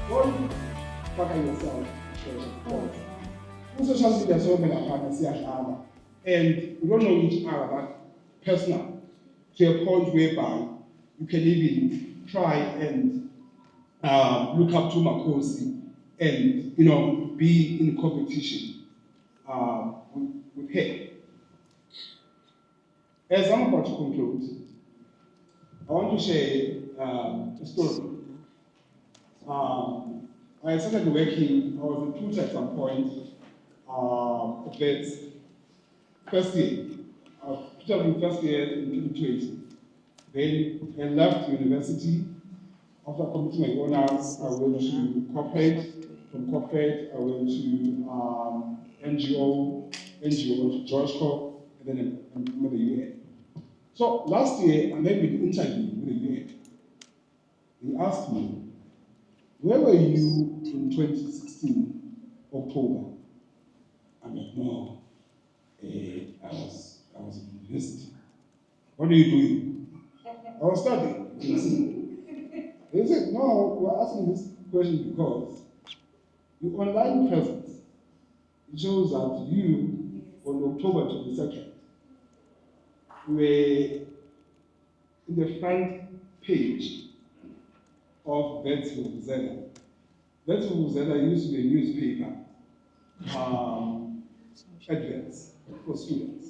Don't fuck yourself. Social media so many partners and we don't know each other that personal to a point whereby you can even try and look up to Makosi and be in competition with her. As I'm about to conclude, I want to share a story. I started working, I was a tutor at some point, but first year, I was tutoring first year in 2020. Then I left university. After completing my honors, I went to corporate. From corporate, I went to NGO to JOSHCO, and then I'm with the UN. So last year, I made an interview with the UN. They asked me, where were you in 2016, October? I'm like, no, I was in university. What are you doing? I was studying. They said, no, we're asking this question because your online presence shows that you, on October 22nd, were in the front page of Services. Services used to be a newspaper, adverts for students.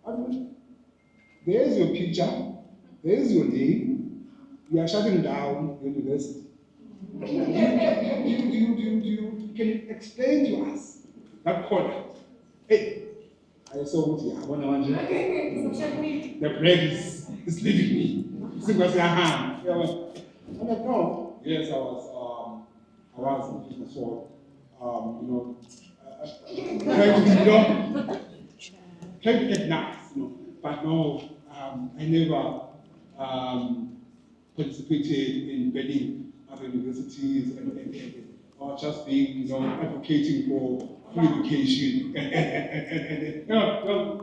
And there's your picture, there's your name, you are shutting down the university. Can you explain to us that conduct? Hey, I saw what you have. The bread is leaving me. I'm like, no. Yes, I was in business world. Trying to get nice, but no, I never participated in building other universities or just being, advocating for free education and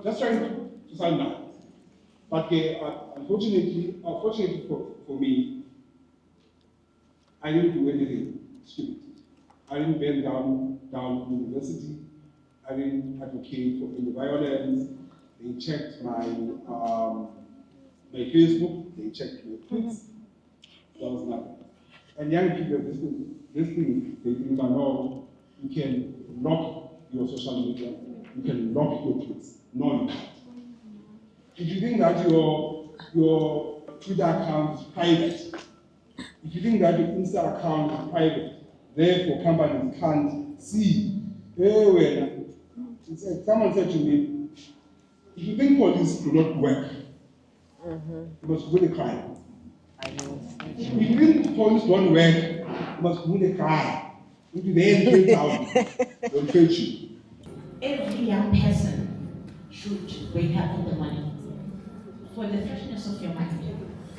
just trying to sound nice. But unfortunately for me, I didn't do anything stupid. I didn't burn down the university. I didn't advocate for any violence. They checked my Facebook. They checked my tweets. There was nothing. And young people listening, they think that no, you can lock your social media, you can lock your tweets. No, you can't. If you think that your Twitter account is private, if you think that your Insta account is private, therefore companies can't see. Someone said to me, if you think police do not work, you must win a crime. If you think police don't work, you must win a crime. If you then get out, they'll catch you. Every young person should wake up in the morning. For the freshness of your mind,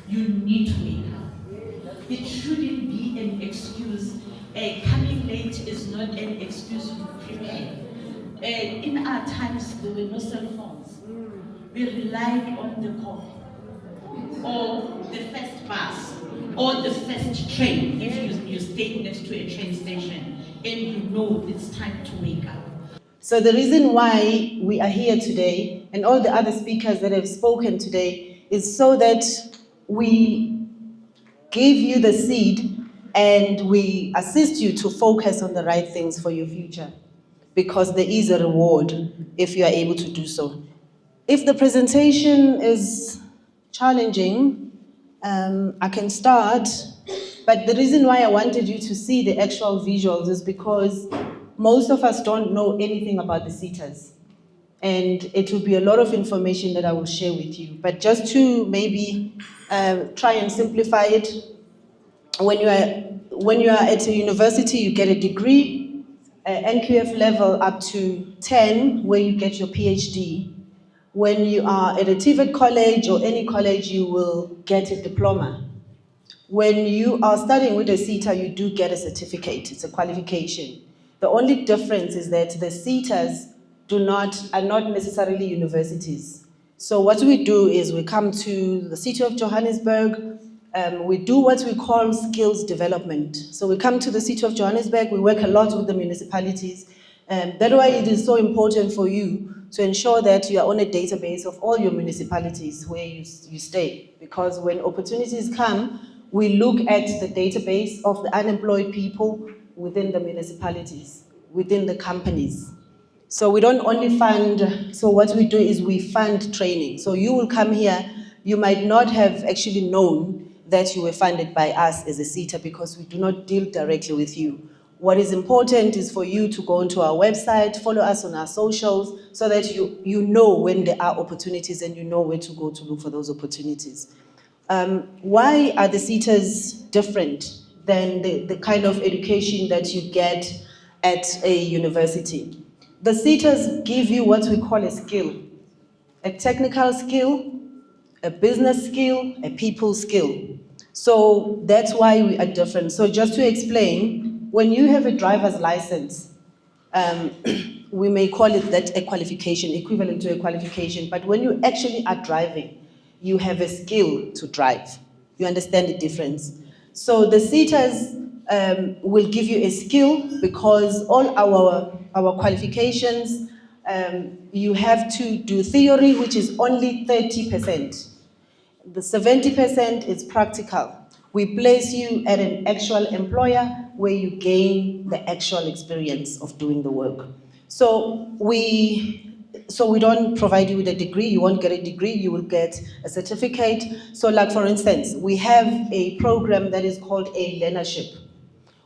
you need to wake up. It shouldn't be an excuse. Coming late is not an excuse to prepare. In our times, there were no cell phones. We relied on the coffee, or the first bus, or the first train. If you stay next to a train station and you know it's time to wake up. So the reason why we are here today, and all the other speakers that have spoken today, is so that we give you the seed and we assist you to focus on the right things for your future, because there is a reward if you are able to do so. If the presentation is challenging, I can start, but the reason why I wanted you to see the actual visuals is because most of us don't know anything about the SETAs, and it will be a lot of information that I will share with you. But just to maybe try and simplify it, when you are at a university, you get a degree, NQF level up to 10, where you get your PhD. When you are at a TVET college or any college, you will get a diploma. When you are studying with a SETA, you do get a certificate. It's a qualification. The only difference is that the SETAs are not necessarily universities. So what we do is we come to the city of Johannesburg, We do what we call skills development. So we come to the city of Johannesburg, we work a lot with the municipalities. That's why it is so important for you to ensure that you are on a database of all your municipalities where you stay. Because when opportunities come, we look at the database of the unemployed people within the municipalities, within the companies. So we don't only fund, so what we do is we fund training. So you will come here, you might not have actually known that you were funded by us as a SETA because we do not deal directly with you. What is important is for you to go onto our website, follow us on our socials, so that you know when there are opportunities and you know where to go to look for those opportunities. Why are the SETAs different than the kind of education that you get at a university? The SETAs give you what we call a skill, a technical skill, a business skill, a people skill. So that's why we are different. So just to explain, when you have a driver's license, we may call it that a qualification, equivalent to a qualification, but when you actually are driving, you have a skill to drive. You understand the difference? So the SETAs will give you a skill because all our qualifications, you have to do theory, which is only 30%. The 70% is practical. We place you at an actual employer where you gain the actual experience of doing the work. So we don't provide you with a degree, you won't get a degree, you will get a certificate. So like for instance, we have a program that is called a learnership.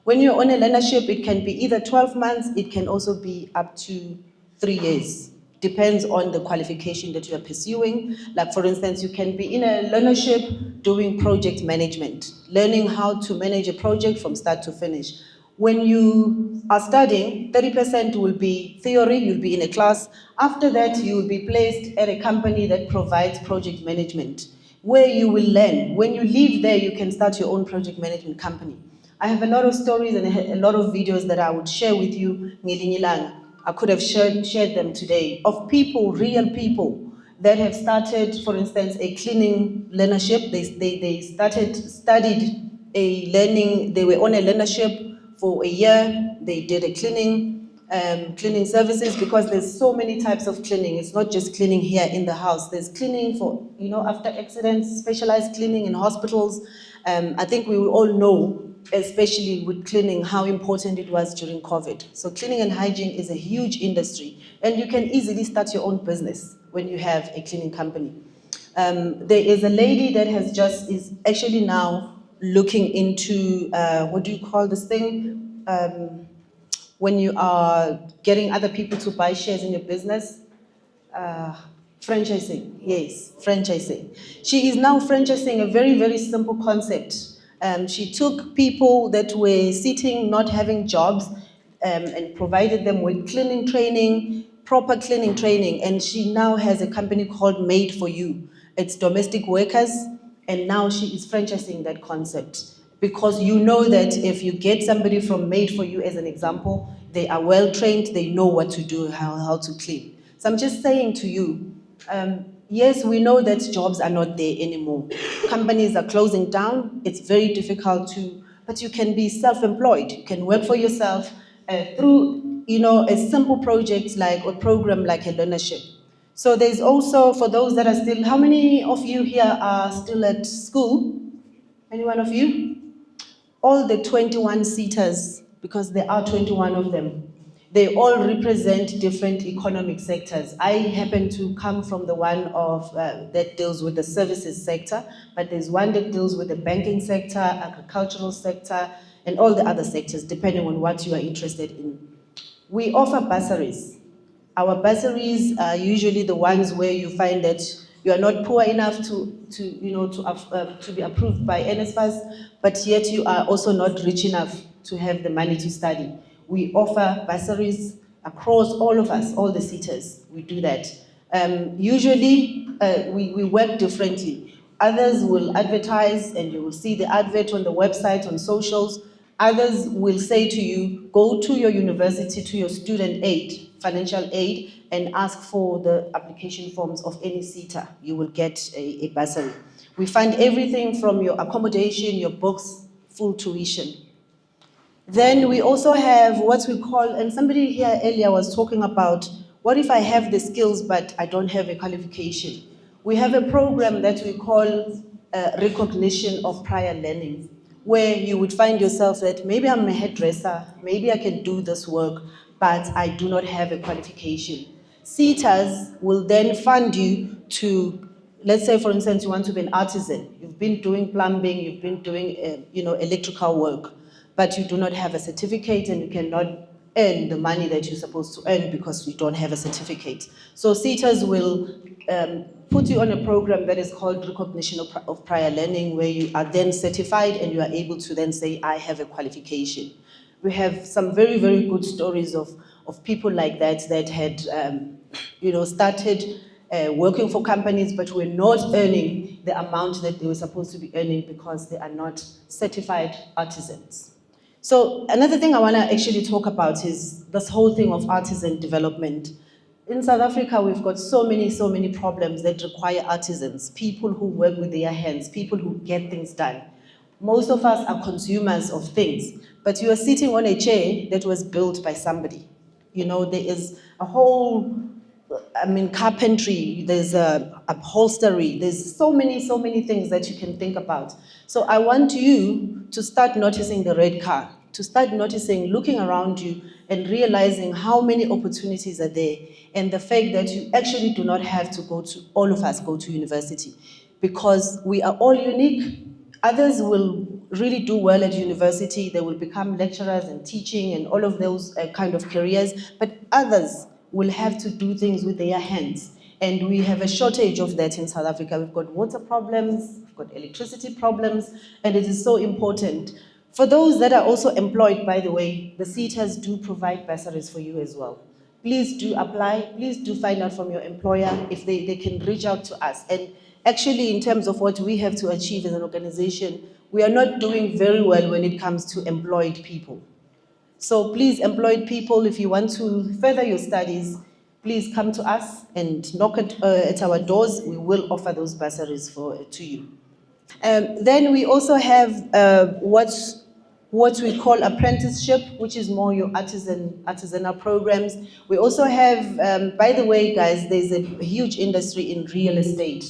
When you're on a learnership, it can be either 12 months, it can also be up to 3 years. Depends on the qualification that you are pursuing. Like for instance, you can be in a learnership doing project management, learning how to manage a project from start to finish. When you are studying, 30% will be theory, you'll be in a class. After that, you will be placed at a company that provides project management, where you will learn. When you leave there, you can start your own project management company. I have a lot of stories and a lot of videos that I would share with you. I could have shared them today of people, real people, that have started, for instance, a cleaning learnership. They studied a learning, they were on a learnership for a year. They did a cleaning services, because there's so many types of cleaning. It's not just cleaning here in the house. There's cleaning for, after accidents, specialized cleaning in hospitals. I think we will all know, especially with cleaning, how important it was during COVID. So cleaning and hygiene is a huge industry, and you can easily start your own business when you have a cleaning company. There is a lady that is actually now looking into, what do you call this thing? When you are getting other people to buy shares in your business, franchising, yes, franchising. She is now franchising a very, very simple concept. She took people that were sitting, not having jobs, and provided them with cleaning training, proper cleaning training, and she now has a company called Made for You. It's domestic workers, and now she is franchising that concept. Because you know that if you get somebody from Made for You as an example, they are well trained, they know what to do, how to clean. So I'm just saying to you, yes, we know that jobs are not there anymore. Companies are closing down. It's very difficult but you can be self-employed. You can work for yourself through, a simple project or program like a learnership. So there's also, for those that are still, how many of you here are still at school? Any one of you? All the 21 SETAs, because there are 21 of them, they all represent different economic sectors. I happen to come from the one that deals with the services sector, but there's one that deals with the banking sector, agricultural sector, and all the other sectors, depending on what you are interested in. We offer bursaries. Our bursaries are usually the ones where you find that you are not poor enough to be approved by NSFAS, but yet you are also not rich enough to have the money to study. We offer bursaries across all of us, all the SETAs. We do that. Usually, we work differently. Others will advertise, and you will see the advert on the website, on socials. Others will say to you, go to your university, to your student aid, financial aid, and ask for the application forms of any SETA. You will get a bursary. We fund everything from your accommodation, your books, full tuition. Then we also have what we call, and somebody here earlier was talking about, what if I have the skills but I don't have a qualification? We have a program that we call recognition of prior learning, where you would find yourself that maybe I'm a hairdresser, maybe I can do this work, but I do not have a qualification. SETAs will then fund you to, let's say for instance, you want to be an artisan. You've been doing plumbing, you've been doing electrical work, but you do not have a certificate and you cannot earn the money that you're supposed to earn because you don't have a certificate. So SETAs will put you on a program that is called recognition of prior learning, where you are then certified and you are able to then say, I have a qualification. We have some very, very good stories of people like that that had started working for companies but were not earning the amount that they were supposed to be earning because they are not certified artisans. So another thing I want to actually talk about is this whole thing of artisan development. In South Africa, we've got so many problems that require artisans, people who work with their hands, people who get things done. Most of us are consumers of things, but you are sitting on a chair that was built by somebody. There is a whole, carpentry, there's upholstery, there's so many things that you can think about. So I want you to start noticing the red car, to start noticing, looking around you and realizing how many opportunities are there, and the fact that you actually do not have to all of us go to university, because we are all unique. Others will really do well at university, they will become lecturers and teaching and all of those kind of careers, but others will have to do things with their hands. And we have a shortage of that in South Africa. We've got water problems, we've got electricity problems, and it is so important. For those that are also employed, by the way, the SETAs do provide bursaries for you as well. Please do apply, please do find out from your employer if they can reach out to us. And actually, in terms of what we have to achieve as an organization, we are not doing very well when it comes to employed people. So please, employed people, if you want to further your studies, please come to us and knock at our doors. We will offer those bursaries to you. Then we also have what we call apprenticeship, which is more your artisanal programs. We also have, by the way, guys, there's a huge industry in real estate.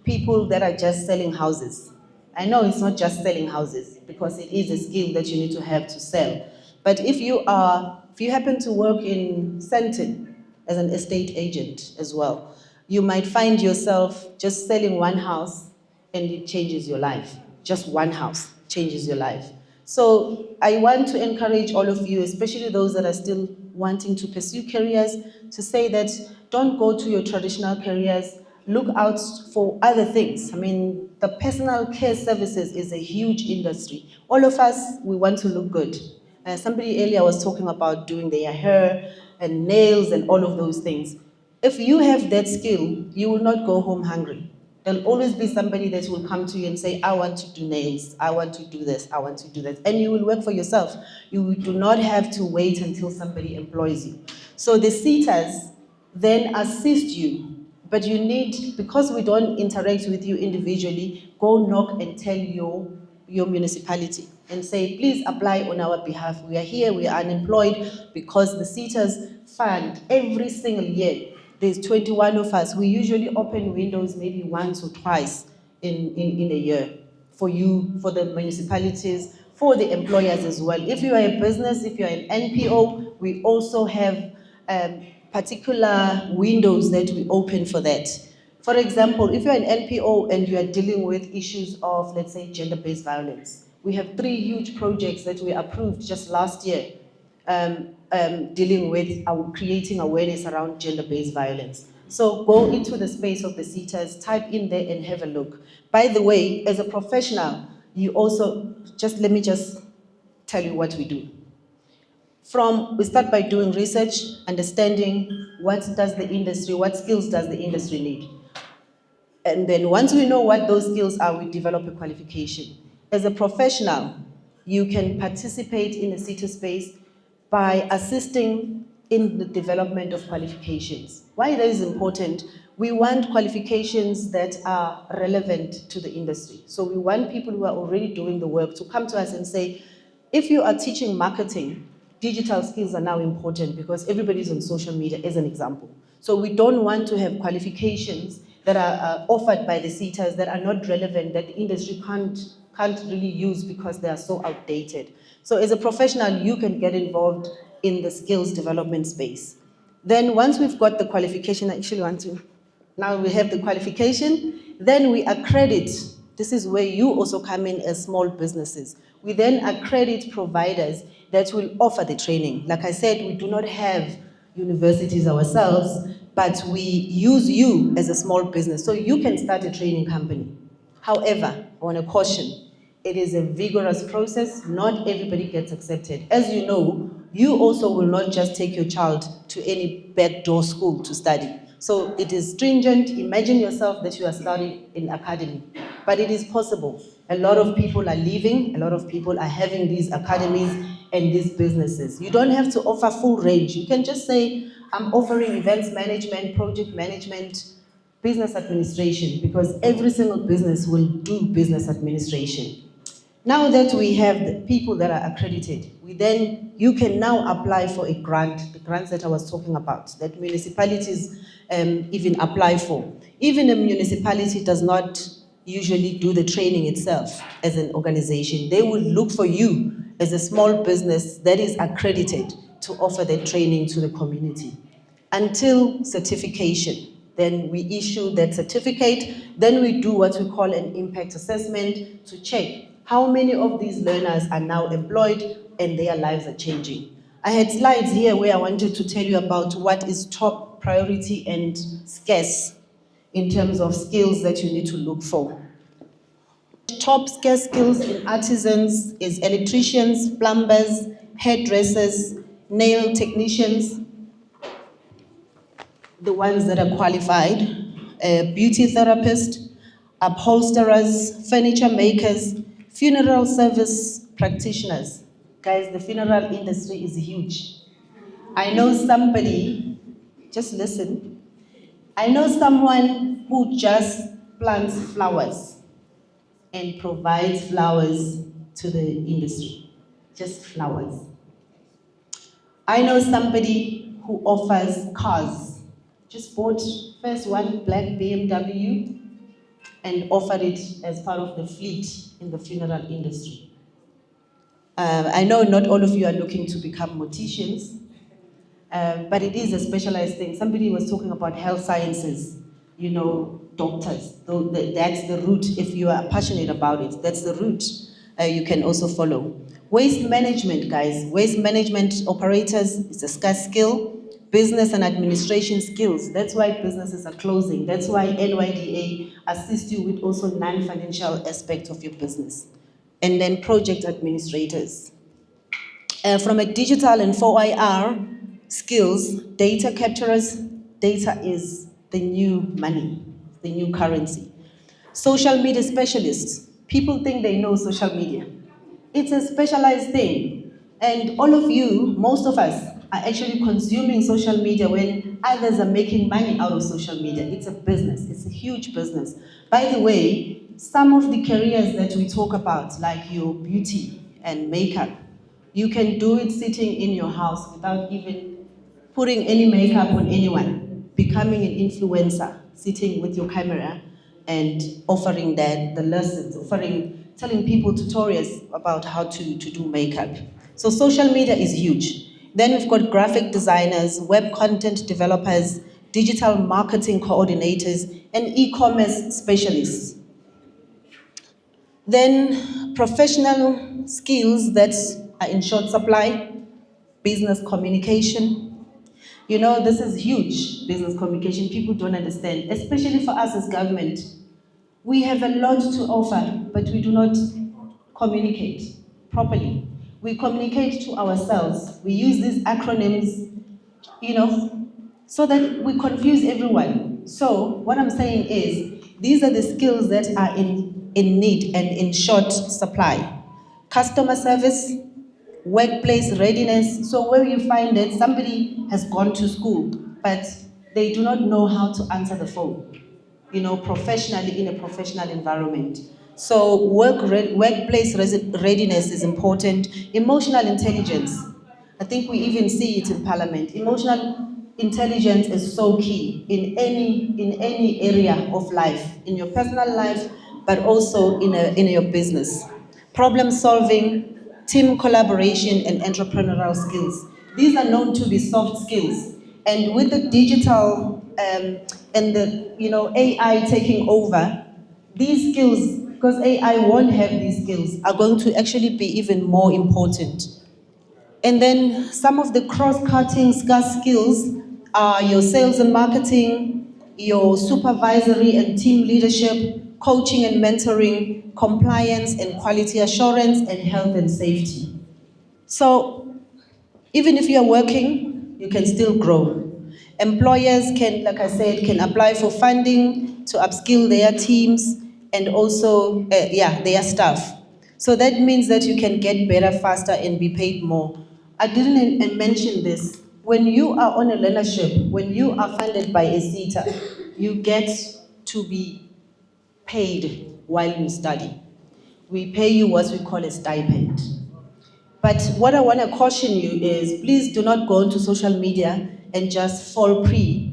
People that are just selling houses. I know it's not just selling houses, because it is a skill that you need to have to sell. But if you happen to work in Sandton as an estate agent as well, you might find yourself just selling one house and it changes your life. Just one house changes your life. So I want to encourage all of you, especially those that are still wanting to pursue careers, to say that don't go to your traditional careers, look out for other things. The personal care services is a huge industry. All of us, we want to look good. Somebody earlier was talking about doing their hair and nails and all of those things. If you have that skill, you will not go home hungry. There'll always be somebody that will come to you and say, I want to do nails, I want to do this, I want to do that. And you will work for yourself. You do not have to wait until somebody employs you. So the SETAs then assist you, but you need, because we don't interact with you individually, go knock and tell your municipality and say, please apply on our behalf. We are here, we are unemployed, because the SETAs fund every single year. There's 21 of us. We usually open windows maybe once or twice in a year for you, for the municipalities, for the employers as well. If you are a business, if you're an NPO, we also have particular windows that we open for that. For example, if you're an NPO and you are dealing with issues of, let's say, gender-based violence, we have 3 huge projects that we approved just last year, dealing with creating awareness around gender-based violence. So go into the space of the SETAs, type in there and have a look. By the way, as a professional, you also, let me tell you what we do. We start by doing research, understanding what skills does the industry need. And then once we know what those skills are, we develop a qualification. As a professional, you can participate in the SETA space by assisting in the development of qualifications. Why that is important? We want qualifications that are relevant to the industry. So we want people who are already doing the work to come to us and say, if you are teaching marketing, digital skills are now important because everybody's on social media, as an example. So we don't want to have qualifications that are offered by the SETAs that are not relevant, that the industry can't really use because they are so outdated. So as a professional, you can get involved in the skills development space. Then once we've got the qualification, now we have the qualification, then we accredit. This is where you also come in as small businesses. We then accredit providers that will offer the training. Like I said, we do not have universities ourselves, but we use you as a small business. So you can start a training company. However, I want to caution, it is a vigorous process. Not everybody gets accepted. As you know, you also will not just take your child to any backdoor school to study. So it is stringent. Imagine yourself that you are studying in academy, but it is possible. A lot of people are leaving, a lot of people are having these academies and these businesses. You don't have to offer full range. You can just say, I'm offering events management, project management, business administration, because every single business will do business administration. Now that we have the people that are accredited, you can now apply for a grant, the grants that I was talking about, that municipalities even apply for. Even a municipality does not usually do the training itself as an organization. They will look for you as a small business that is accredited to offer that training to the community. Until certification, then we issue that certificate, then we do what we call an impact assessment to check how many of these learners are now employed and their lives are changing. I had slides here where I wanted to tell you about what is top priority and scarce in terms of skills that you need to look for. Top scarce skills in artisans is electricians, plumbers, hairdressers, nail technicians, the ones that are qualified, beauty therapists, upholsterers, furniture makers, funeral service practitioners. Guys, the funeral industry is huge. I know somebody, just listen, I know someone who just plants flowers and provides flowers to the industry, just flowers. I know somebody who offers cars, just bought first one black BMW and offered it as part of the fleet in the funeral industry. I know not all of you are looking to become morticians, but it is a specialized thing. Somebody was talking about health sciences, doctors. That's the route. If you are passionate about it, that's the route you can also follow. Waste management, guys. Waste management operators is a scarce skill. Business and administration skills. That's why businesses are closing. That's why NYDA assists you with also non-financial aspects of your business. And then project administrators. From a digital and 4IR skills, data capturers, data is the new money, the new currency. Social media specialists. People think they know social media. It's a specialized thing. And all of you, most of us, are actually consuming social media when others are making money out of social media. It's a business. It's a huge business. By the way, some of the careers that we talk about, like your beauty and makeup, you can do it sitting in your house without even putting any makeup on anyone, becoming an influencer, sitting with your camera and offering the lessons, telling people tutorials about how to do makeup. So social media is huge. Then we've got graphic designers, web content developers, digital marketing coordinators, and e-commerce specialists. Then professional skills that are in short supply, business communication. This is huge, business communication. People don't understand, especially for us as government. We have a lot to offer, but we do not communicate properly. We communicate to ourselves. We use these acronyms, so that we confuse everyone. So what I'm saying is, these are the skills that are in need and in short supply. Customer service, workplace readiness. So where you find that somebody has gone to school, but they do not know how to answer the phone, professionally in a professional environment. So workplace readiness is important. Emotional intelligence. I think we even see it in Parliament. Emotional intelligence is so key in any area of life, in your personal life, but also in your business. Problem solving, team collaboration, and entrepreneurial skills. These are known to be soft skills. And with the digital and the AI taking over, these skills, because AI won't have these skills, are going to actually be even more important. And then some of the cross-cutting scarce skills are your sales and marketing, your supervisory and team leadership, coaching and mentoring, compliance and quality assurance, and health and safety. So even if you're working, you can still grow. Employers can, like I said, can apply for funding to upskill their teams and also, their staff. So that means that you can get better faster and be paid more. I didn't mention this. When you are on a learnership, when you are funded by a SETA, you get to be paid while you study. We pay you what we call a stipend. But what I want to caution you is please do not go onto social media and just fall prey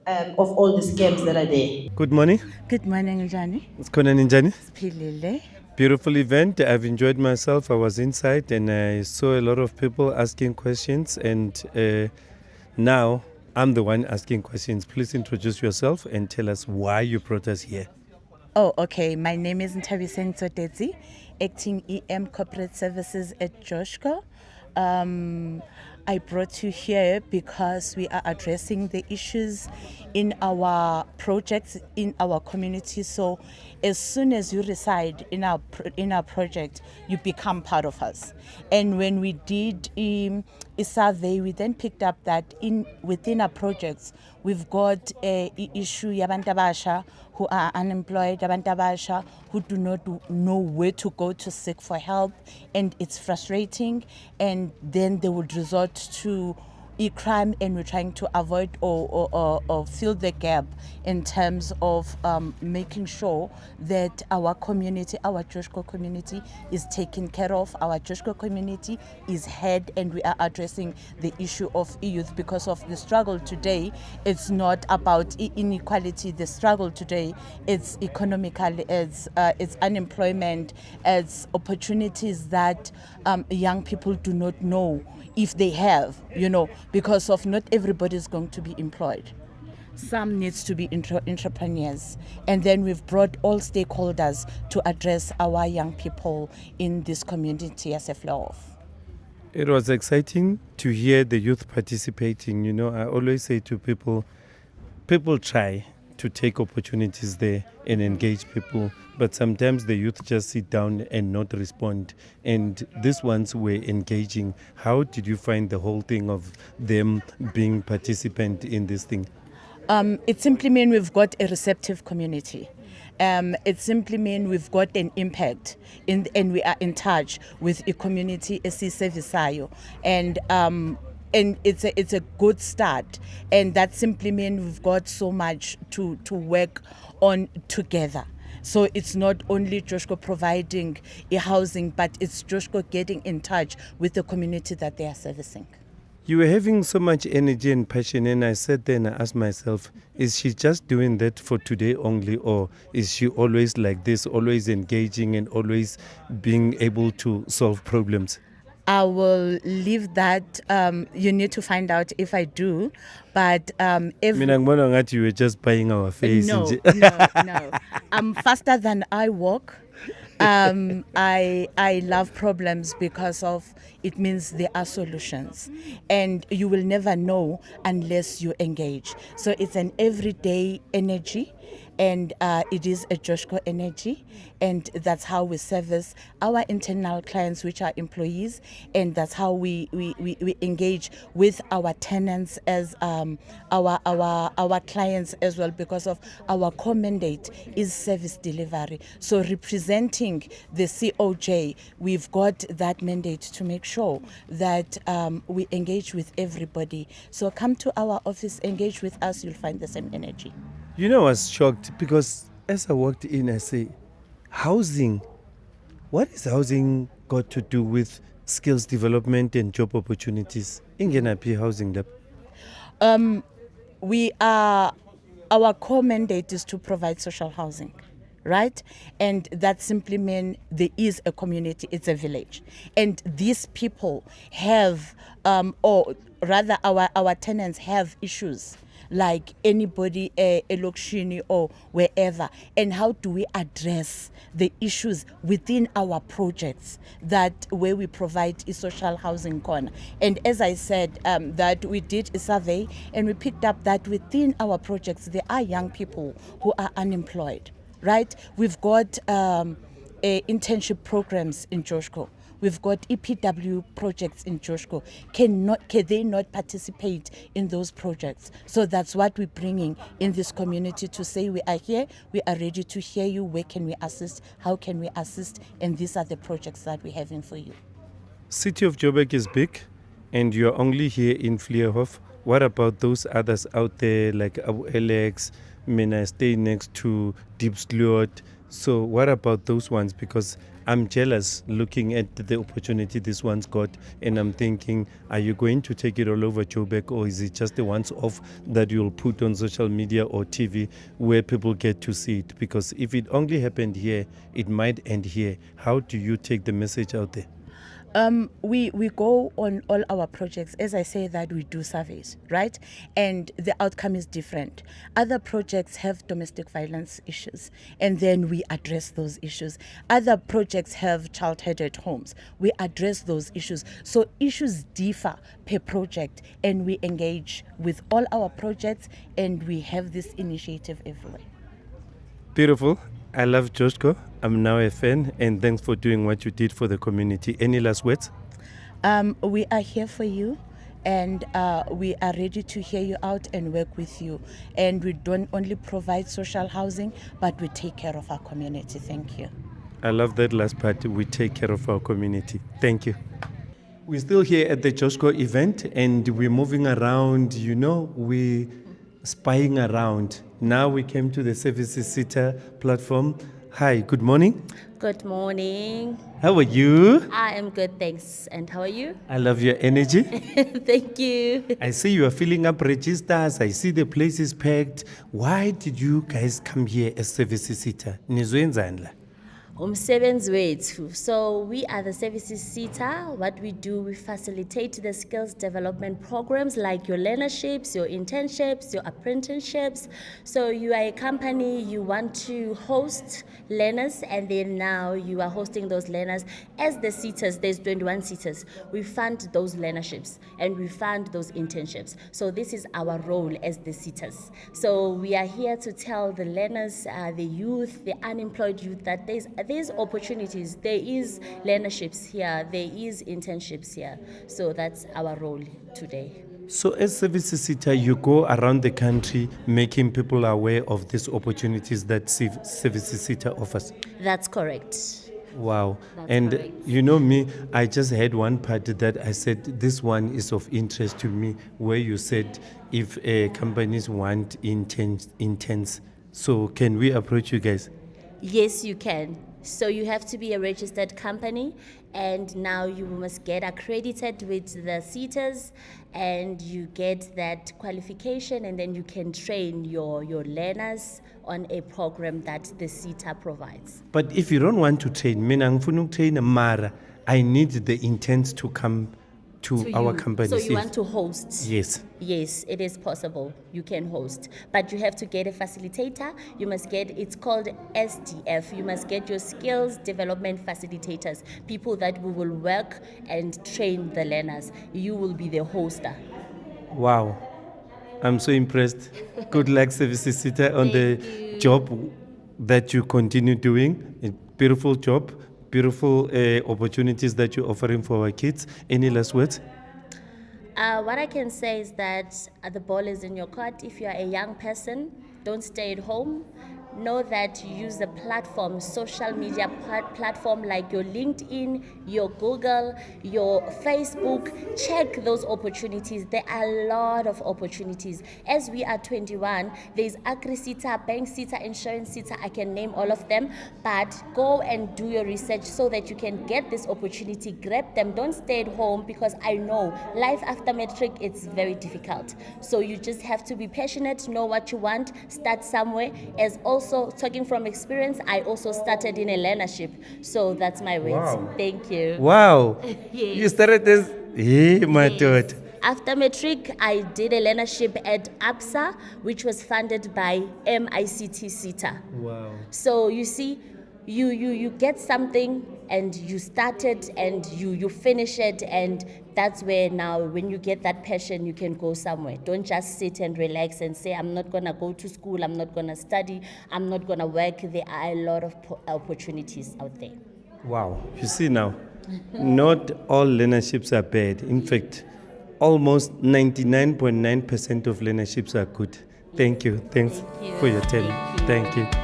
of all the scams that are there. Good morning. Good morning, Njani. It's Conan Njani. Siphilile. Beautiful event. I've enjoyed myself. I was inside and I saw a lot of people asking questions, and now I'm the one asking questions. Please introduce yourself and tell us why you brought us here. Oh, okay. My name is Ntabiseng Tsotetsi, acting EM Corporate Services at JOSHCO. I brought you here because we are addressing the issues in our projects, in our community. So as soon as you reside in our project, you become part of us. And when we did a survey, we then picked up that within our projects, we've got a issue yabantu abasha who are unemployed, abantu abasha who do not know where to go to seek for help, and it's frustrating, and then they would resort to e-crime, and we're trying to avoid or fill the gap in terms of making sure that our community, our JOSHCO community, is taken care of. Our JOSHCO community is heard, and we are addressing the issue of youth because of the struggle today. It's not about inequality. The struggle today, it's economical, it's unemployment, it's opportunities that young people do not know if they have, because of not everybody is going to be employed. Some needs to be entrepreneurs. And then we've brought all stakeholders to address our young people in this community as a flow of. It was exciting to hear the youth participating. I always say to people try to take opportunities there and engage people, but sometimes the youth just sit down and not respond, and these ones were engaging. How did you find the whole thing of them being participant in this thing? It simply means we've got a receptive community. It simply means we've got an impact and we are in touch with a community esisevisayo, and it's a good start, and that simply means we've got so much to work on together. So it's not only JOSHCO providing a housing, but it's JOSHCO getting in touch with the community that they are servicing. You were having so much energy and passion, and I sat there and I asked myself, is she just doing that for today only, or is she always like this, always engaging and always being able to solve problems? I will leave that. You need to find out if I do. But you were just buying our face. No. I'm faster than I walk. I love problems because of it means there are solutions, and you will never know unless you engage. So it's an everyday energy, and it is a JOSHCO energy, and that's how we service our internal clients, which are employees, and that's how we engage with our tenants as our clients as well, because of our core mandate is service delivery. So representing the COJ, we've got that mandate to make sure that we engage with everybody. So come to our office, engage with us, you'll find the same energy. You know, I was shocked because as I walked in, I say, housing. What is housing got to do with skills development and job opportunities? Ingenaphi housing lab. Our core mandate is to provide social housing, right? And that simply means there is a community, it's a village. And these people have, or rather our tenants have issues like anybody, a Lokshini or wherever. And how do we address the issues within our projects that where we provide a social housing corner? And as I said, that we did a survey and we picked up that within our projects, there are young people who are unemployed, right? We've got internship programs in JOSHCO. We've got EPW projects in JOSHCO. Can they not participate in those projects? So that's what we're bringing in this community to say we are here, we are ready to hear you, where can we assist, how can we assist, and these are the projects that we're having for you. City of Joburg is big and you're only here in Vleerhof. What about those others out there like Abu Alex? I stay next to Diepsloot. So what about those ones? Because I'm jealous looking at the opportunity this one's got, and I'm thinking, are you going to take it all over Joburg, or is it just the once off that you'll put on social media or TV where people get to see it? Because if it only happened here, it might end here. How do you take the message out there? We go on all our projects. As I say that we do surveys, right? And the outcome is different. Other projects have domestic violence issues, and then we address those issues. Other projects have child-headed homes. We address those issues. So issues differ per project, and we engage with all our projects, and we have this initiative everywhere. Beautiful. I love JOSHCO. I'm now a fan, and thanks for doing what you did for the community. Any last words? We are here for you, and we are ready to hear you out and work with you. And we don't only provide social housing, but we take care of our community. Thank you. I love that last part. We take care of our community. Thank you. We're still here at the JOSHCO event, and we're moving around. You know, we're spying around. Now we came to the Services SETA platform. Hi, good morning. Good morning. How are you? I am good, thanks. And how are you? I love your energy. Thank you. I see you are filling up registers. I see the place is packed. Why did you guys come here as Services SETA? Nizwenzani la? Umsebenzi wethu. So we are the Services SETA. What we do, we facilitate the skills development programs like your learnerships, your internships, your apprenticeships. So you are a company, you want to host learners, and then now you are hosting those learners. As the SETAs, there's 21 SETAs. We fund those learnerships and we fund those internships. So this is our role as the SETAs. So we are here to tell the learners, the youth, the unemployed youth that there's opportunities, there is learnerships here, there is internships here. So that's our role today. So as Services SETA, you go around the country making people aware of these opportunities that Services SETA offers. That's correct. Wow. That's and correct. You know me, I just had one part that I said, this one is of interest to me, where you said if companies want interns, so can we approach you guys? Yes, you can. So you have to be a registered company, and now you must get accredited with the SETAs, and you get that qualification, and then you can train your learners on a program that the SETA provides. But if you don't want to train, mina ngifuna ukutrain mara, I need the intent to come to our companies. So you want to host? Yes. Yes, it is possible. You can host. But you have to get a facilitator. You must get, it's called SDF. You must get your skills development facilitators, people that will work and train the learners. You will be the hoster. Wow. I'm so impressed. Good luck, Services SETA, on the job that you continue doing. A beautiful job, beautiful opportunities that you're offering for our kids. Any last words? What I can say is that the ball is in your court. If you are a young person, don't stay at home. Know that you use the platform, social media platform like your LinkedIn, your Google, your Facebook. Check those opportunities. There are a lot of opportunities. As we are 21, there's Agri-SETA, Bank-SETA, Insurance-SETA. I can name all of them, but go and do your research so that you can get this opportunity. Grab them. Don't stay at home, because I know life after matric, it's very difficult. So you just have to be passionate, know what you want, start somewhere. As also talking from experience, I also started in a learnership. So that's my way. Wow. Thank you. Wow. Yes. You started as, hey, my Yes. daughter. After matric, I did a learnership at APSA, which was funded by MICT SETA. Wow. So you see, you get something and you start it and you finish it, and that's where now when you get that passion, you can go somewhere. Don't just sit and relax and say, I'm not gonna go to school, I'm not gonna study, I'm not gonna work. There are a lot of opportunities out there. Wow. You see now, not all learnerships are bad. In fact, almost 99.9% of learnerships are good. Thank you. Thanks Thank you. for your time. Thank you. Thank you.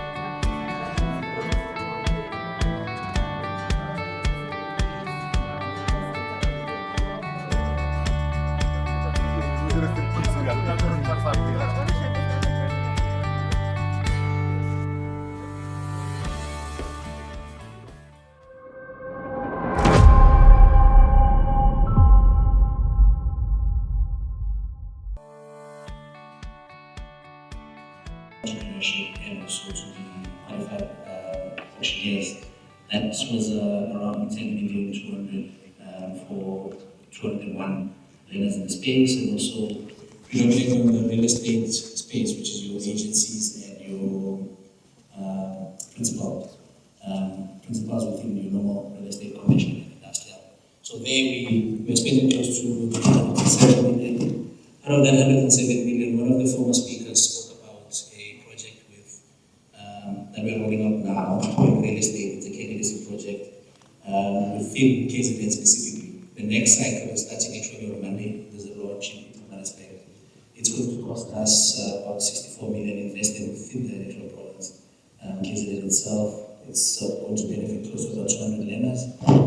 Entrepreneurship and also to the qualified auctioneers. That was around 10,200,000 for 201 learners in the space, and also predominantly on the real estate space, which is your agencies and your principals within your normal real estate commercial and industrial. So there we are spending close to 107 million. Out of that 107 million, one of the former speakers spoke about a project with that we're rolling out now in real estate. It's a candidacy project within KZN specifically. The next cycle is starting actually on Monday. There's a launch in Johannesburg. It's going to cost us about 64 million invested within the electoral province. KZN itself, it's going to benefit close to about 200 learners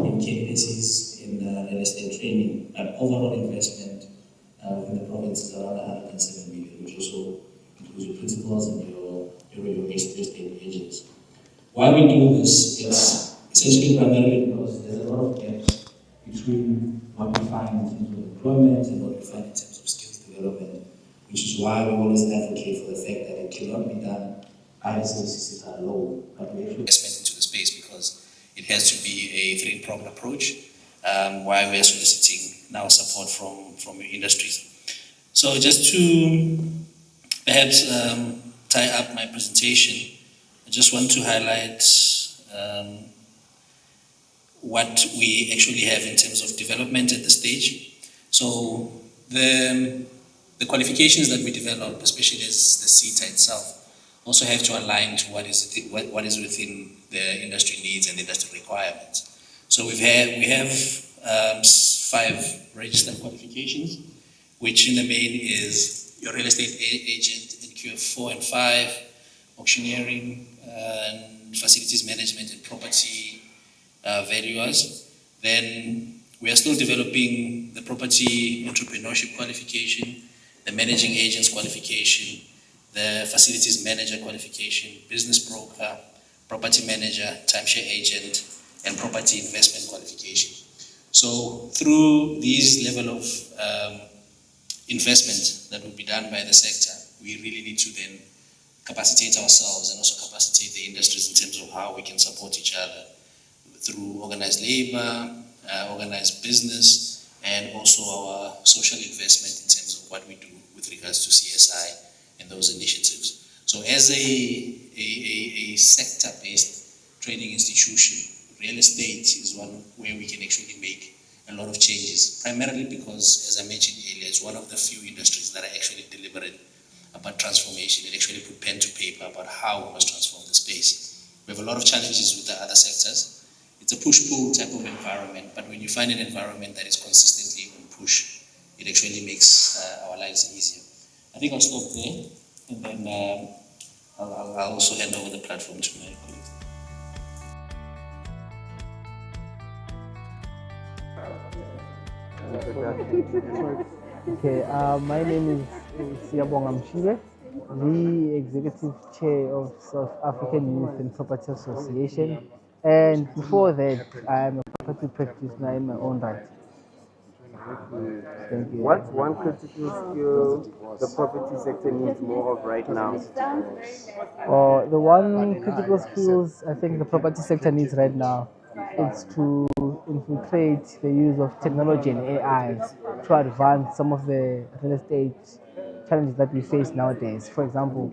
in candidacies in real estate training. But overall investment within the province is around 107 million, which also includes your principals and your real estate agents. Why we do this, it's essentially primarily because there's a lot of gaps between what we find in terms of employment and what we find in terms of skills development, which is why we always advocate for the fact that it cannot be done by the services alone, but we actually investment into the space, because it has to be a three-pronged approach, while we are soliciting now support from your industries. So just to perhaps tie up my presentation, I just want to highlight what we actually have in terms of development at the stage. So the qualifications that we develop, especially as the SETA itself, also have to align to what is within the industry needs and industry requirements. So we have 5 registered qualifications, which in the main is your real estate agent in QF4 and 5, auctioneering, and facilities management and property valuers. Then we are still developing the property entrepreneurship qualification, the managing agents qualification, the facilities manager qualification, business broker, property manager, timeshare agent, and property investment qualification. So through these level of investment that will be done by the sector, we really need to then capacitate ourselves and also capacitate the industries in terms of how we can support each other through organized labor, organized business, and also our social investment in terms of what we do with regards to CSI and those initiatives. So as a sector-based training institution, real estate is one where we can actually make a lot of changes, primarily because, as I mentioned earlier, it's one of the few industries that are actually deliberate about transformation. It actually put pen to paper about how we must transform the space. We have a lot of challenges with the other sectors. It's a push-pull type of environment, but when you find an environment that is consistently on push, it actually makes our lives easier. I think I'll stop there, and then I'll also hand over the platform to my colleagues. Okay, my name is Siyabonga Mshiwe, the Executive Chair of South African Youth and Property Association. And before that, I am a property practitioner in my own right. Thank you. What's one critical skill the property sector needs more of right now? The one critical skills I think the property sector needs right now is to infiltrate the use of technology and AIs to advance some of the real estate challenges that we face nowadays. For example,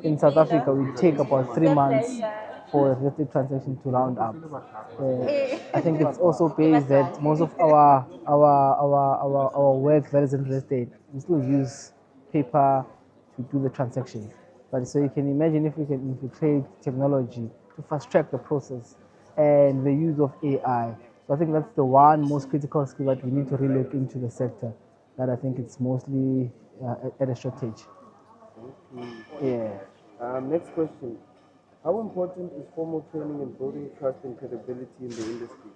in South Africa, we take about 3 months for a real estate transaction to round up. I think it's also based that most of our work that is in real estate, we still use paper to do the transactions. But so you can imagine if we can infiltrate technology to fast track the process and the use of AI. So I think that's the one most critical skill that we need to really look into the sector, that I think it's mostly at a shortage. Yeah. Next question. How important is formal training in building trust and credibility in the industry?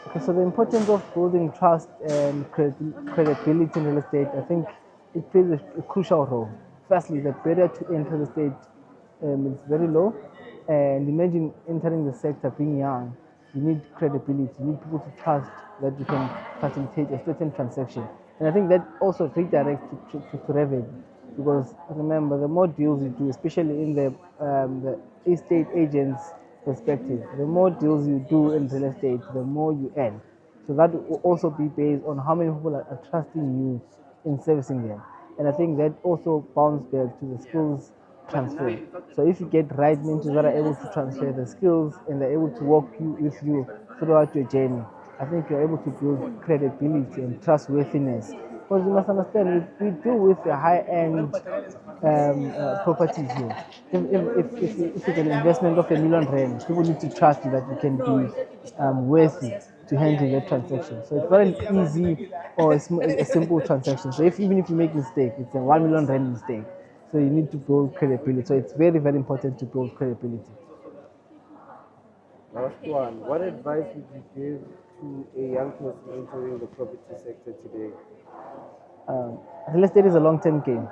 Okay, so the importance of building trust and credibility in real estate, I think it plays a crucial role. Firstly, the barrier to enter the state is very low. And imagine entering the sector being young, you need credibility, you need people to trust that you can facilitate a certain transaction. And I think that also redirects to revenue. Because remember, the more deals you do, especially in the estate agent's perspective, the more deals you do in real estate, the more you earn. So that will also be based on how many people are trusting you in servicing them. And I think that also bounces back to the skills transfer. So if you get right mentors that are able to transfer the skills and they're able to walk with you throughout your journey, I think you're able to build credibility and trustworthiness. Because you must understand, we deal with the high-end properties here. If it's an investment of R1 million, people need to trust you that you can be worthy to handle that transaction. So it's not an easy or a simple transaction. So even if you make a mistake, it's a R1 million mistake. So you need to build credibility. So it's very, very important to build credibility. Last one. What advice would you give to a young person entering the property sector today? Real estate is a long-term game,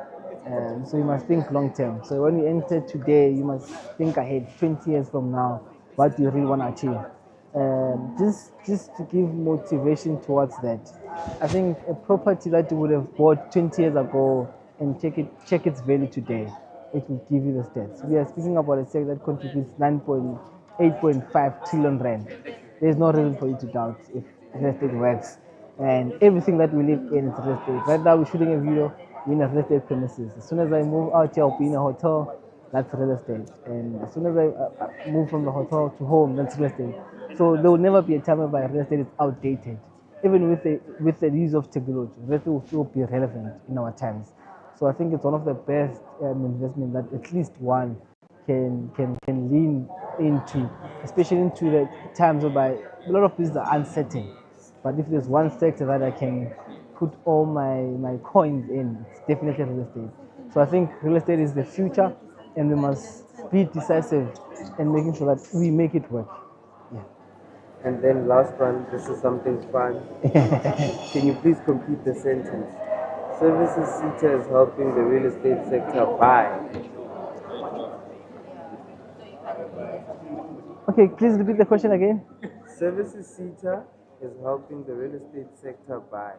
so you must think long-term. So when you enter today, you must think ahead, 20 years from now, what do you really want to achieve? Just to give motivation towards that. I think a property that you would have bought 20 years ago and check its value today, it will give you the stats. We are speaking about a sector that contributes 8.5 trillion rand. There's no reason for you to doubt if real estate works. And everything that we live in is real estate. Right now we're shooting a video, we're in a real estate premises. As soon as I move out here, I'll be in a hotel, that's real estate. And as soon as I move from the hotel to home, that's real estate. So there will never be a time where real estate is outdated. Even with the use of technology, real estate will still be relevant in our times. So I think it's one of the best investments that at least one can lean into, especially into the times whereby a lot of things are uncertain. But if there's one sector that I can put all my coins in, it's definitely real estate. So I think real estate is the future, and we must be decisive in making sure that we make it work. Yeah. And then last one, this is something fun. Can you please complete the sentence? Services SETA is helping the real estate sector by. Okay, please repeat the question again. Services SETA is helping the real estate sector by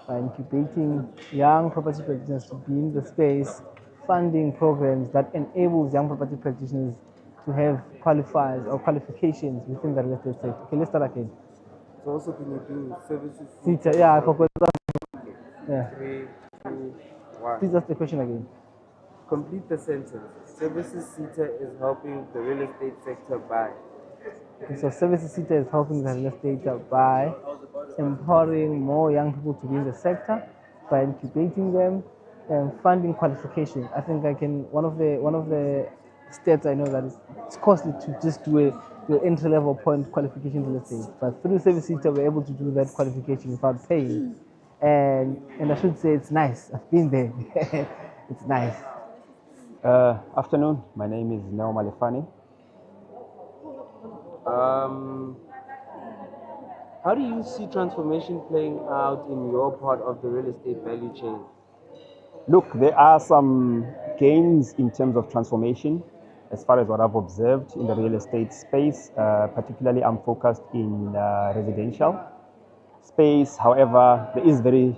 incubating young property practitioners to be in the space, funding programs that enables young property practitioners to have qualifications within the real estate sector. Okay, let's start again. So also can you do services SETA? Yeah, I forgot. Yeah. 3, 2, 1. Please ask the question again. Complete the sentence. Services SETA is helping the real estate sector by. Okay, so Services SETA is helping the real estate sector by empowering more young people to be in the sector, by incubating them, funding qualification. I think one of the stats I know that it's costly to just do your entry level point qualification real estate. But through Services SETA, we're able to do that qualification without paying. And I should say it's nice. I've been there. It's nice. Afternoon, my name is Neo Malefani. How do you see transformation playing out in your part of the real estate value chain? Look, there are some gains in terms of transformation as far as what I've observed in the real estate space. Particularly, I'm focused in residential space. However, there is very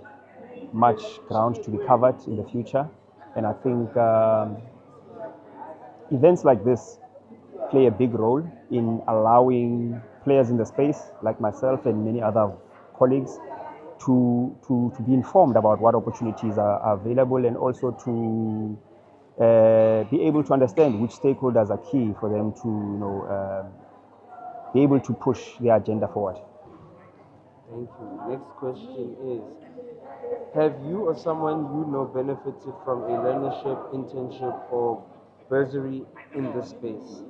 much ground to be covered in the future. And I think events like this play a big role in allowing players in the space, like myself and many other colleagues, to be informed about what opportunities are available, and also to be able to understand which stakeholders are key for them to be able to push their agenda forward. Thank you. Next question is, have you or someone you know benefited from a learnership, internship, or bursary in this space?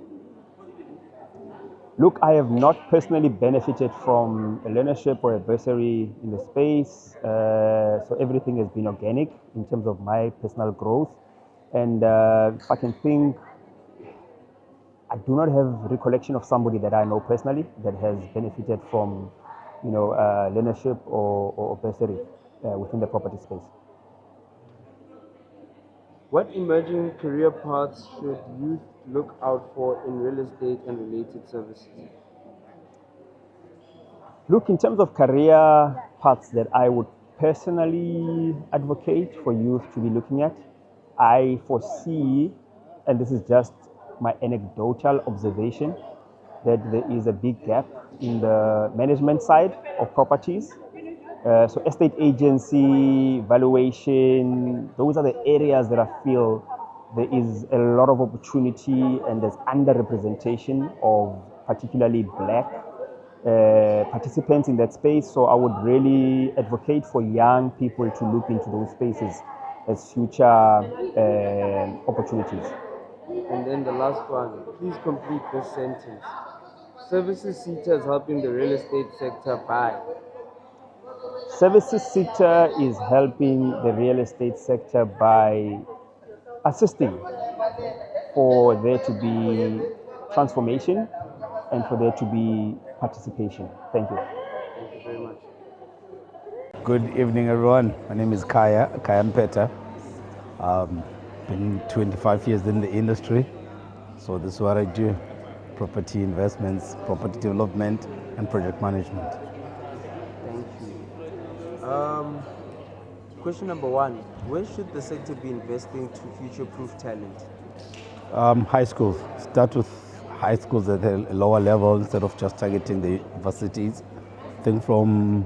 Look, I have not personally benefited from a learnership or a bursary in the space, so everything has been organic in terms of my personal growth. And if I can think, I do not have recollection of somebody that I know personally that has benefited from, learnership or bursary within the property space. What emerging career paths should youth look out for in real estate and related services? Look, in terms of career paths that I would personally advocate for youth to be looking at, I foresee, and this is just my anecdotal observation, that there is a big gap in the management side of properties. So estate agency, valuation, those are the areas that I feel there is a lot of opportunity, and there's underrepresentation of particularly black participants in that space. So I would really advocate for young people to look into those spaces as future opportunities. And then the last one, please complete this sentence. Services SETA is helping the real estate sector by. Services SETA is helping the real estate sector by assisting for there to be transformation and for there to be participation. Thank you. Thank you very much. Good evening, everyone. My name is Kaya Mpeta. Been 25 years in the industry, so this is what I do: property investments, property development, and project management. Thank you. Question number one, where should the sector be investing to future-proof talent? High schools. Start with high schools at a lower level instead of just targeting the universities. I think from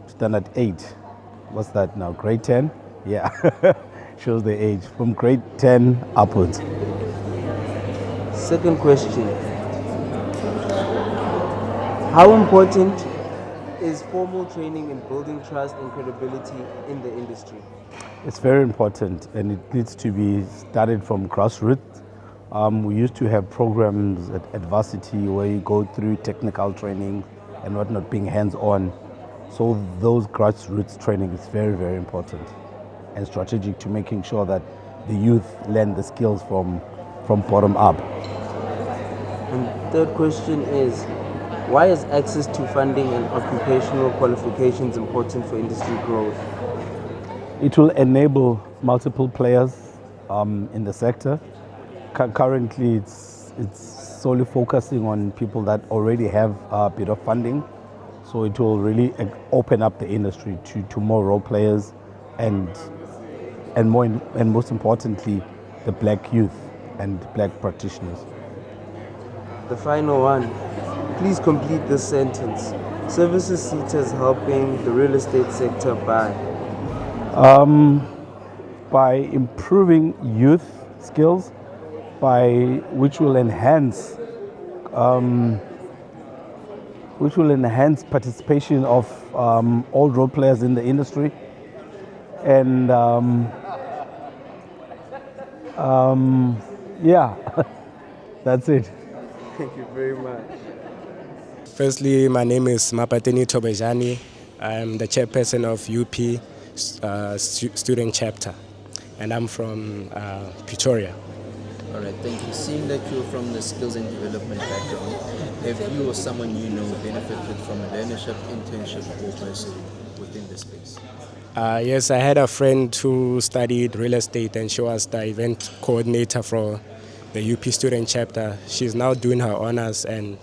standard 8, what's that now, grade 10? Yeah, shows the age. From grade 10 upwards. Second question, how important is formal training in building trust and credibility in the industry? It's very important, and it needs to be started from grassroots. We used to have programs at Varsity where you go through technical training and whatnot, being hands-on. So those grassroots training is very, very important and strategic to making sure that the youth learn the skills from bottom up. And third question is, why is access to funding and occupational qualifications important for industry growth? It will enable multiple players in the sector. Currently, it's solely focusing on people that already have a bit of funding. So it will really open up the industry to more role players and most importantly, the black youth and black practitioners. The final one, please complete this sentence. Services SETA is helping the real estate sector by improving youth skills, which will enhance participation of all role players in the industry, and Yeah, that's it. Thank you very much. Firstly, my name is Mapateni Tobejani. I'm the chairperson of UP student chapter, and I'm from Pretoria. All right, thank you. Seeing that you're from the skills and development background, have you or someone you know benefited from a learnership, internship, or bursary within the space? Yes, I had a friend who studied real estate, and she was the event coordinator for the UP student chapter. She's now doing her honors, and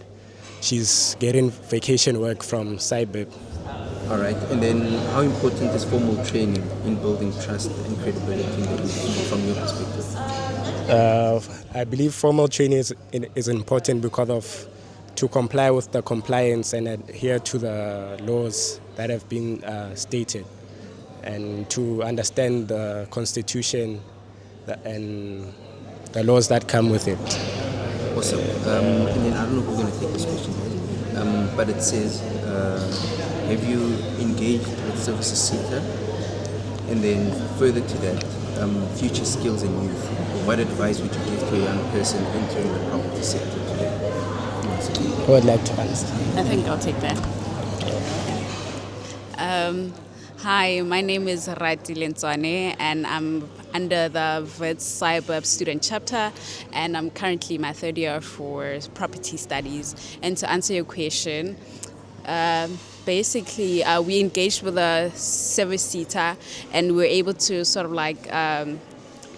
she's getting vacation work from SAIBPP. All right, and then how important is formal training in building trust and credibility in the youth from your perspective? I believe formal training is important because to comply with the compliance and adhere to the laws that have been stated, and to understand the constitution and the laws that come with it. Awesome. And then I don't know if we're going to take this question, but it says, have you engaged with Services SETA? And then further to that, future skills in youth. What advice would you give to a young person entering the property sector today? I would like to understand. I think I'll take that. Hi, my name is Rati Lenzwane, and I'm under the Wits SAIBPP student chapter, and I'm currently my third year for property studies. And to answer your question, basically we engaged with the Services SETA, and we're able to sort of like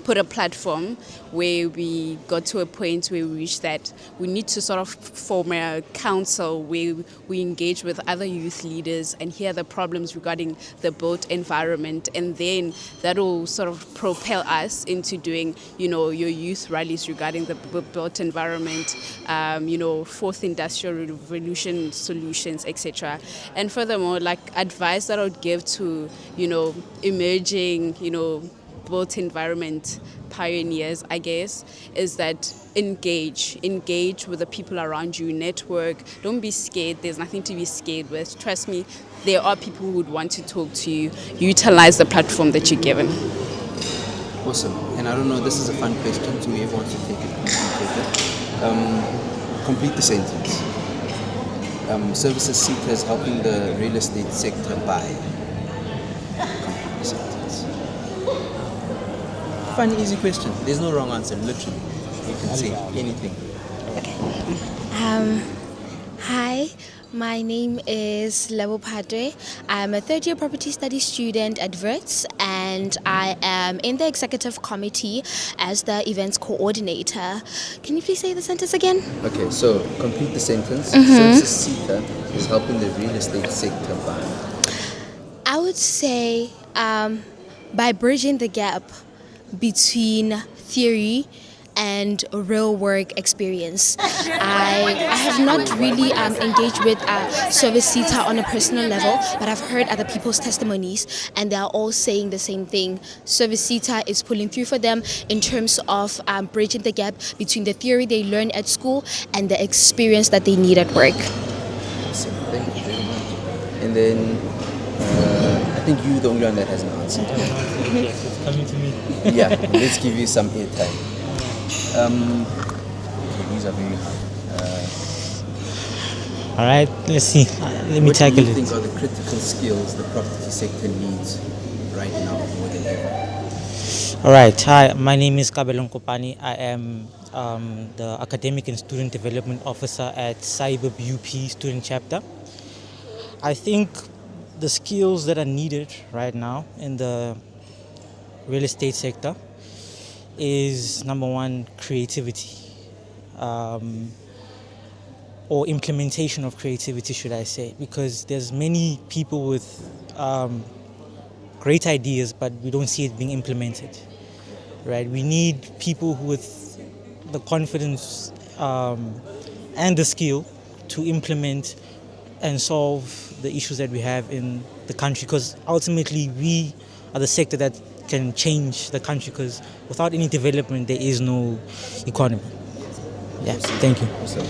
put a platform where we got to a point where we reached that we need to sort of form a council where we engage with other youth leaders and hear the problems regarding the built environment, and then that will sort of propel us into doing, your youth rallies regarding the built environment, fourth industrial revolution solutions, etc. And furthermore, like advice that I would give to, emerging, built environment pioneers, I guess, is that engage with the people around you, network, don't be scared, there's nothing to be scared with. Trust me, there are people who would want to talk to you. Utilize the platform that you're given. Awesome. And I don't know, this is a fun question, so whoever wants to take it, complete the sentence. Services SETA is helping the real estate sector buy. Complete the sentence. Fun, easy question. There's no wrong answer, literally. You can say anything. Hi, my name is Lebo Padre. I'm a third year property studies student at Wits, and I am in the executive committee as the events coordinator. Can you please say the sentence again? Okay, so complete the sentence. Services SETA is helping the real estate sector buy. I would say by bridging the gap between theory and real work experience. I have not really engaged with Services SETA on a personal level, but I've heard other people's testimonies, and they are all saying the same thing. Services SETA is pulling through for them in terms of bridging the gap between the theory they learn at school and the experience that they need at work. Awesome. Thank you very much. And then I think you're the only one that hasn't answered. Yes, it's coming to me. Yeah, let's give you some airtime. Okay, these are very hard. All right, let's see. Let me tackle it. What do you think are the critical skills the property sector needs right now more than ever? All right, hi, my name is Kabelon Kopani. I am the Academic and Student Development Officer at SAIBPP UP Student Chapter. I think the skills that are needed right now in the real estate sector is, number one, creativity, or implementation of creativity, should I say, because there's many people with great ideas, but we don't see it being implemented, right? We need people with the confidence and the skill to implement and solve the issues that we have in the country, because ultimately we are the sector that can change the country, because without any development there is no economy. Yeah, thank you. Awesome.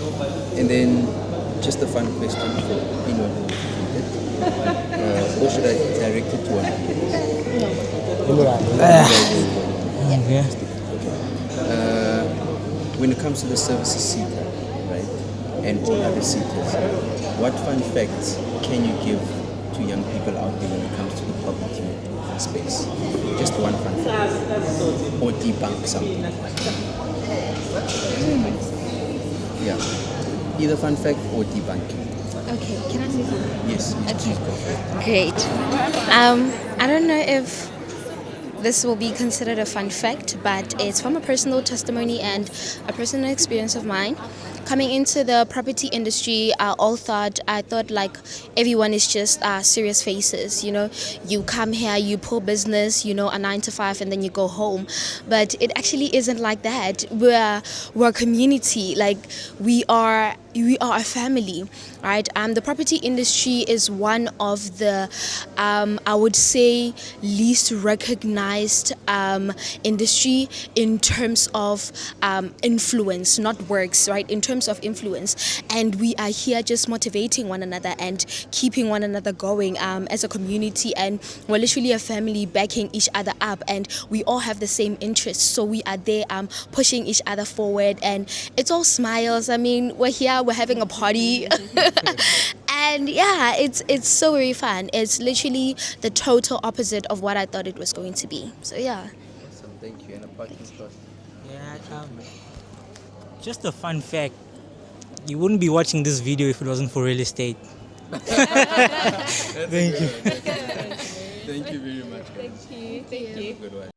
And then just a fun question for anyone who completed. Or should I direct it to one? Yeah. when it comes to the Services SETA, right, and all other SETAs, what fun facts can you give to young people out there when it comes to the property space? Just one fun fact, or debunk something. Yeah, either fun fact or debunking. Okay, can I say something? Yes. Okay. Great. I don't know if this will be considered a fun fact, but it's from a personal testimony and a personal experience of mine. Coming into the property industry, I thought like everyone is just serious faces. You know, you come here, you pull business, you know, a 9 to 5, and then you go home. But it actually isn't like that. We're a community. Like we are a family, right? The property industry is one of the, I would say, least recognized industry in terms of influence, not works, right? In terms of influence, and we are here just motivating one another and keeping one another going as a community, and we're literally a family backing each other up, and we all have the same interests, so we are there pushing each other forward, and it's all smiles. I mean, we're here, we're having a party and yeah, it's so very fun. It's literally the total opposite of what I thought it was going to be. So yeah. Awesome, thank you. And a parting thought? Yeah, just a fun fact. You wouldn't be watching this video if it wasn't for real estate. Thank you. Thank you very much. Thank you. Have a good one.